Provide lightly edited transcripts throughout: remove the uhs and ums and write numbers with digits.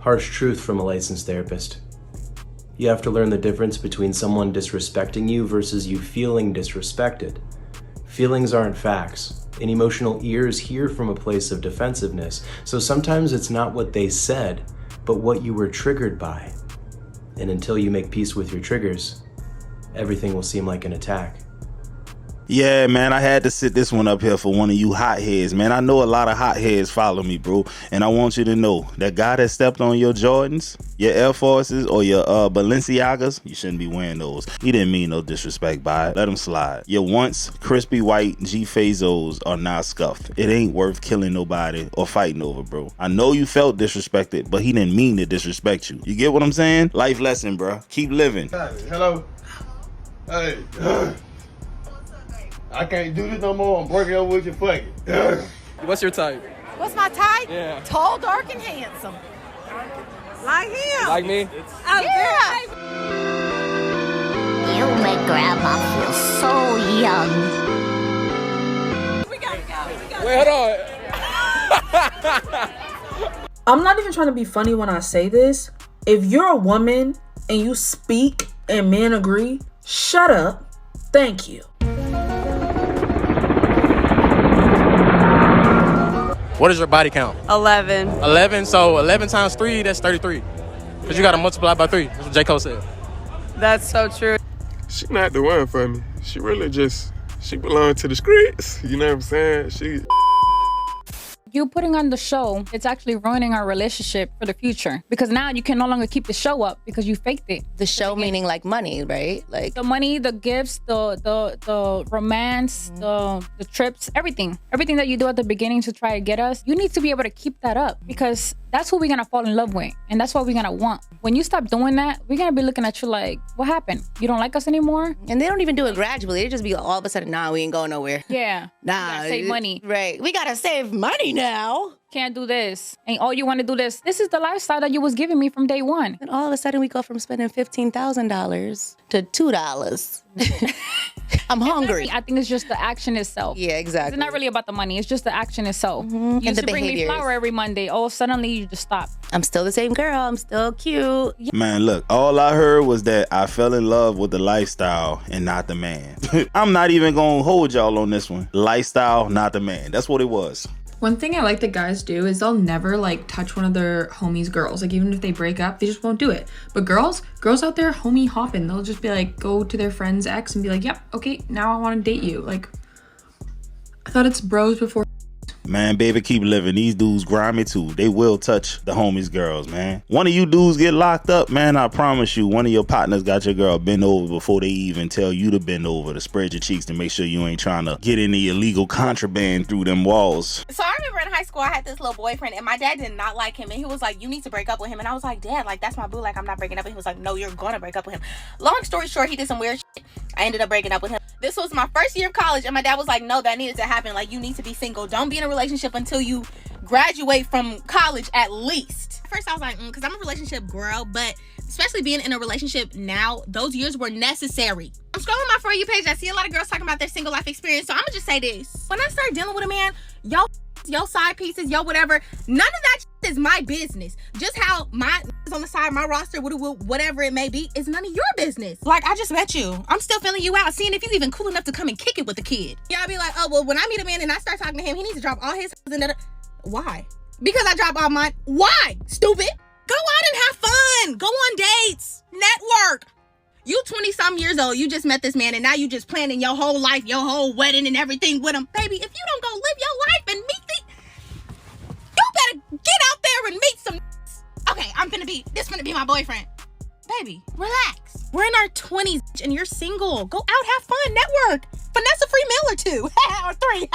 Harsh truth from a licensed therapist. You have to learn the difference between someone disrespecting you versus you feeling disrespected. Feelings aren't facts, and emotional ears hear from a place of defensiveness, so sometimes it's not what they said, but what you were triggered by. And until you make peace with your triggers, everything will seem like an attack. Yeah, man, I had to sit this one up here for one of you hotheads, man. I know a lot of hotheads follow me, bro. And I want you to know that guy that stepped on your Jordans, your Air Forces, or your Balenciagas, you shouldn't be wearing those. He didn't mean no disrespect by it. Let him slide. Your once crispy white G-Fazos are now scuffed. It ain't worth killing nobody or fighting over, bro. I know you felt disrespected, but he didn't mean to disrespect you. You get what I'm saying? Life lesson, bro. Keep living. Hello. Hey. I can't do this no more. I'm breaking up with you. Fuck it. What's your type? What's my type? Yeah. Tall, dark, and handsome. Like him. Like me? Oh, yeah. You make Grandma feel so young. We gotta go. Wait, hold on. I'm not even trying to be funny when I say this. If you're a woman and you speak and men agree, shut up. Thank you. What is your body count? 11. 11, so 11 times 3, that's 33. Because you got to multiply by 3. That's what J. Cole said. That's so true. She not the one for me. She really just, she belong to the streets. You know what I'm saying? She... You putting on the show, it's actually ruining our relationship for the future. Because now you can no longer keep the show up because you faked it. The show meaning like money, right? Like the money, the gifts, the romance, the trips, everything. Everything that you do at the beginning to try to get us, you need to be able to keep that up because that's who we're gonna fall in love with. And that's what we're gonna want. When you stop doing that, we're gonna be looking at you like, what happened? You don't like us anymore? And they don't even do it gradually. They just be all of a sudden, nah, we ain't going nowhere. Yeah. Nah. Save money. Right. We gotta save money now. Can't do this. And all you want to do this. This is the lifestyle that you was giving me from day one. And all of a sudden we go from spending $15,000 to $2. I'm hungry. I think it's just the action itself. Yeah, exactly. It's not really about the money. It's just the action itself. You And used the to bring me behaviors. flour every Monday. Oh, suddenly you just stop. I'm still the same girl. I'm still cute. Man, look, all I heard was that I fell in love with the lifestyle and not the man. I'm not even gonna hold y'all on this one. Lifestyle, not the man. That's what it was. One thing I like that guys do is they'll never like touch one of their homies' girls. Like even if they break up, they just won't do it. But girls out there homie hopping. They'll just be like, go to their friend's ex and be like, yep, okay, now I want to date you. Like, I thought it's bros before. Man, baby, keep living. These dudes grimy too. They will touch the homies' girls, man. One of you dudes get locked up, man, I promise you, one of your partners got your girl bent over before they even tell you to bend over, to spread your cheeks to make sure you ain't trying to get any illegal contraband through them walls. So I remember in high school, I had this little boyfriend, and my dad did not like him, and he was like, you need to break up with him. And I was like, Dad, like, that's my boo. Like, I'm not breaking up. And he was like, no, you're gonna break up with him. Long story short, he did some weird shit. I ended up breaking up with him. This was my first year of college, and my dad was like, no, that needed to happen. Like, you need to be single. Don't be in a relationship until you graduate from college at least. First, I was like, because I'm a relationship girl, but especially being in a relationship now, those years were necessary. I'm scrolling my For You page. I see a lot of girls talking about their single life experience. So I'm gonna just say this. When I start dealing with a man, yo side pieces, yo whatever, none of that is my business. Just how my is on the side, my roster, whatever it may be, is none of your business. Like, I just met you. I'm still feeling you out, seeing if you even cool enough to come and kick it with the kid. Y'all be like, oh, well, when I meet a man and I start talking to him, he needs to drop all his and that. Why? Because I drop all mine. Why? Stupid. Go out and have fun. Go on dates. Network. You 20-something years old, you just met this man, and now you just planning your whole life, your whole wedding and everything with him. Baby, if you don't go live your life and meet you better get out there and meet some. Okay, this finna be my boyfriend. Baby, relax. We're in our 20s, and you're single. Go out, have fun, network. Finesse a free meal or two. Or 3.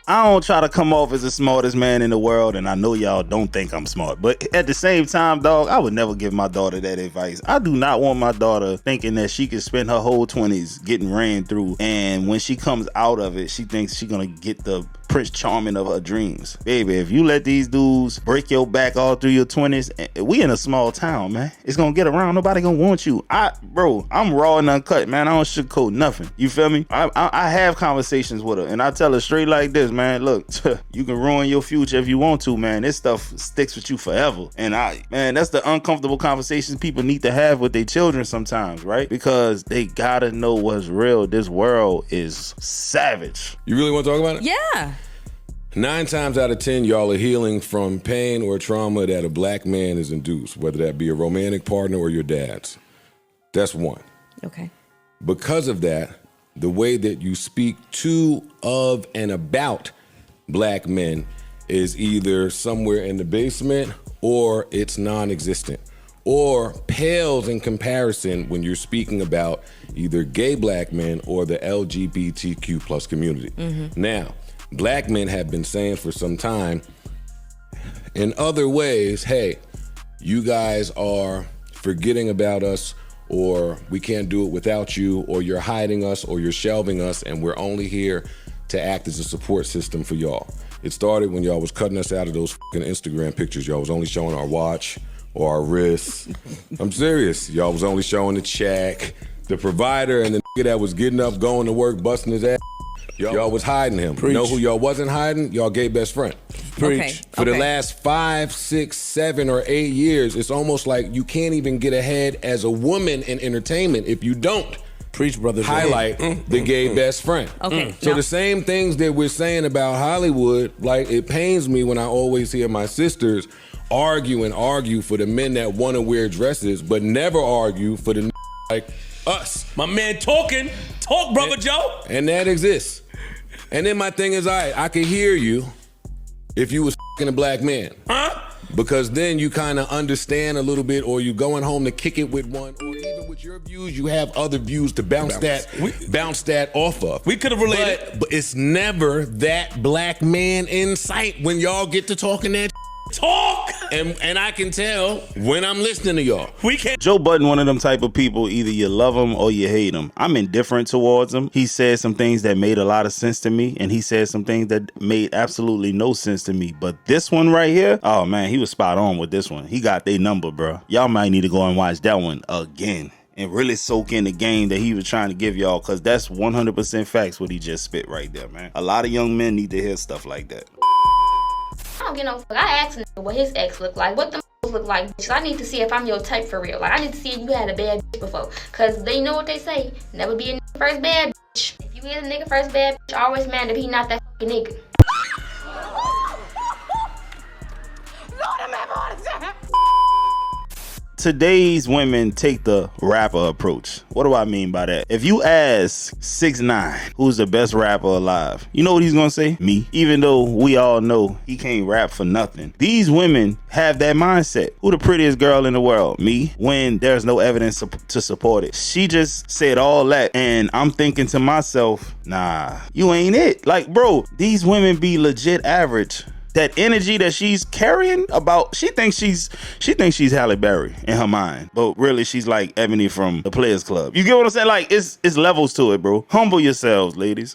I don't try to come off as the smartest man in the world, and I know y'all don't think I'm smart, but at the same time, dog, I would never give my daughter that advice. I do not want my daughter thinking that she can spend her whole 20s getting ran through, and when she comes out of it, she thinks she's gonna get the Prince Charming of her dreams. Baby, if you let these dudes break your back all through your 20s, we in a small town, man. It's gonna get around. Nobody gonna want you. Bro, I'm raw and uncut, man. I don't sugarcoat nothing. You feel me? I have conversations with her, and I tell her straight like this, man. Look, you can ruin your future if you want to, man. This stuff sticks with you forever. And man, that's the uncomfortable conversations people need to have with their children sometimes, right? Because they gotta know what's real. This world is savage. You really want to talk about it? Yeah. 9 times out of 10, y'all are healing from pain or trauma that a black man is induced, whether that be a romantic partner or your dad's. That's one. Okay. Because of that, the way that you speak to, of, and about black men is either somewhere in the basement or it's non-existent, or pales in comparison when you're speaking about either gay black men or the LGBTQ plus community. Mm-hmm. Now, black men have been saying for some time, in other ways, hey, you guys are forgetting about us, or we can't do it without you, or you're hiding us, or you're shelving us, and we're only here to act as a support system for y'all. It started when y'all was cutting us out of those fucking Instagram pictures. Y'all was only showing our watch or our wrists. I'm serious. Y'all was only showing the check. The provider and the nigga that was getting up, going to work, busting his ass. Y'all was hiding him. Preach. You know who y'all wasn't hiding? Y'all gay best friend. Preach. Okay. For the last 5, 6, 7, or 8 years, it's almost like you can't even get ahead as a woman in entertainment if you don't Preach, brother. highlight the gay best friend. Okay. So Now- the same things that we're saying about Hollywood, like it pains me when I always hear my sisters argue for the men that want to wear dresses, but never argue for the like us. My man talk, brother Joe. And that exists. And then my thing is, I could hear you if you was a black man. Huh? Because then you kind of understand a little bit, or you going home to kick it with one, or even with your views, you have other views to bounce that off of. We could have related. But it's never that black man in sight when y'all get to talking that talk. And I can tell when I'm listening to y'all. We can't. Joe Budden, one of them type of people, either you love him or you hate him. I'm indifferent towards him. He said some things that made a lot of sense to me, and he said some things that made absolutely no sense to me. But this one right here, oh man, he was spot on with this one. He got their number, bro. Y'all might need to go and watch that one again and really soak in the game that he was trying to give y'all, because that's 100% facts what he just spit right there, man. A lot of young men need to hear stuff like that. I don't get no fuck. I asked him what his ex looked like, what the look like, bitch. I need to see if I'm your type for real. Like, I need to see if you had a bad bitch before. Cause they know what they say. Never be a nigga first bad bitch. If you is a nigga first bad bitch, always mad if he not that fucking nigga. Today's women take the rapper approach. What do I mean by that? If you ask 6ix9ine who's the best rapper alive, you know what he's gonna say? Me. Even though we all know he can't rap for nothing. These women have that mindset. Who the prettiest girl in the world? Me. When there's no evidence to support it. She just said all that, and I'm thinking to myself, nah, you ain't it. Like, bro, these women be legit average. That energy that she's carrying about, she thinks she's Halle Berry in her mind, but really she's like Ebony from the Players Club. You get what I'm saying? Like, it's levels to it, bro. Humble yourselves, ladies.